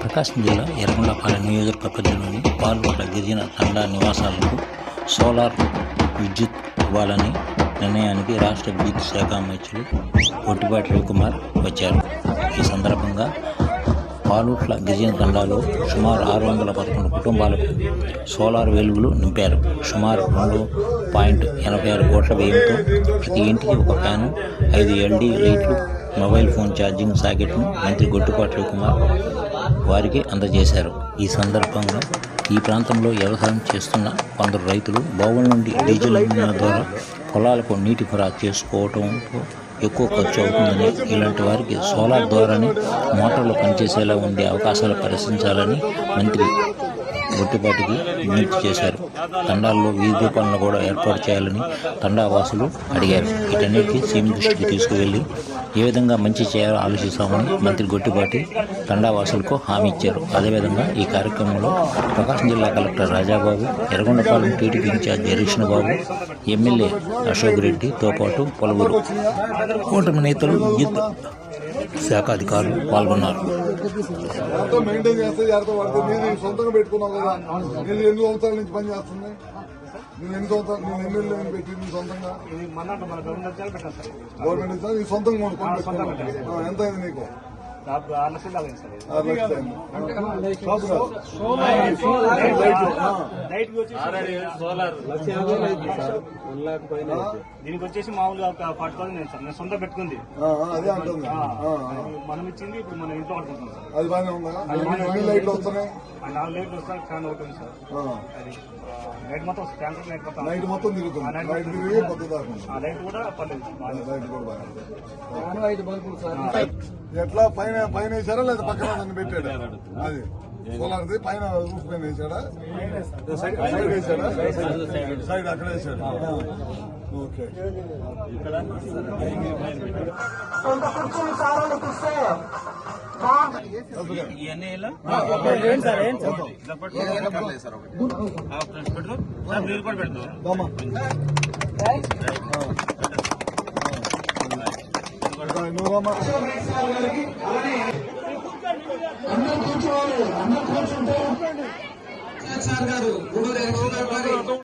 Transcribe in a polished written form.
ప్రకాశం జిల్లా ఎర్రగొండపాలెం నియోజకవర్గ పరిధిలోని పాల్గొట్ల గిరిజన తండా నివాసాలకు సోలార్ విద్యుత్ ఇవ్వాలని నిర్ణయానికి రాష్ట్ర విద్యుత్ శాఖ మంత్రి గొట్టిపాటి రవికుమార్ వచ్చారు. ఈ సందర్భంగా పాలూట్ల గిరిజన తండాలో సుమారు 611 కుటుంబాలకు సోలార్ వెలుగులు నింపారు. సుమారు 2.86 కోట్ల వ్యయంతో ప్రతి ఇంటికి ఒక ఫ్యాను, 5 LED లైట్లు, మొబైల్ ఫోన్ ఛార్జింగ్ సాకెట్ను మంత్రి గొట్టిపాటి రవికుమార్ వారికి అందజేశారు. ఈ సందర్భంగా ఈ ప్రాంతంలో వ్యవసాయం చేస్తున్న కొందరు రైతులు బావుల నుండి డీజిల్ ఇంధనాల ద్వారా పొలాలకు నీటి సరఫరా చేసుకోవడంతో ఎక్కువ ఖర్చు అవుతుందని, ఇలాంటి వారికి సోలార్ ద్వారానే మోటార్లు పనిచేసేలా ఉండే అవకాశాలు పరిశీలించాలని మంత్రి గొట్టిపాటికి విజ్ఞప్తి చేశారు. తండాల్లో వీధి దీపాలను కూడా ఏర్పాటు చేయాలని తండావాసులు అడిగారు. వీటన్నిటికీ సీఎం దృష్టికి తీసుకువెళ్లి ఏ విధంగా మంచి చేయాలో ఆలోచిస్తామని మంత్రి గొట్టిపాటి తండావాసులకు హామీ ఇచ్చారు. అదేవిధంగా ఈ కార్యక్రమంలో ప్రకాశం జిల్లా collector Rajababu, Yerragondapalem TDP incharge హరీష్ణ బాబు, ఎమ్మెల్యే అశోక్ రెడ్డితో పాటు పలువురు కూటమి నేతలు, విద్యుత్ శాఖ అధికారులు పాల్గొన్నారు. సొంతంగా పెట్టుకున్నావు కదా, నేను 8 సంవత్సరాల నుంచి పని చేస్తుంది. నేను 8 సంవత్సరాలు, నేను 8 నెలలు పెట్టింది సొంతంగా. గవర్నమెంట్ నీ సొంతంగా ఎంత అయింది నీకు? 6 లక్షలు అయింది సార్. దీనికి వచ్చేసి మామూలుగా ఒక 40,000 అయింది సార్. నేను సొంత పెట్టుకుంది అదే అంటుంది. మనం ఇచ్చింది ఇప్పుడు మనం ఇంట్లో పడుకుంటున్నాం సార్. అది బాగానే ఉందా? 4 లైట్లు వస్తున్నాయి, 4 లైట్లు వస్తాయి, ఫ్యాన్ అవుతుంది సార్. అది నైట్ మొత్తం నైట్ మొత్తం తిరుగుతుంది. నైట్ తిరిగి కొత్త దాకా లైట్ కూడా పర్లేదు. లైట్ కూడా బాగా ఎట్లా పైన వేసారా లేదా పక్కన దాన్ని పెట్టాడా? అది సోలార్ది పైన రూఫ్ పైన వేసాడా? సైడ్ వేసాడా? సైడ్ అక్కడ వేసాడు. ఓకే. గారు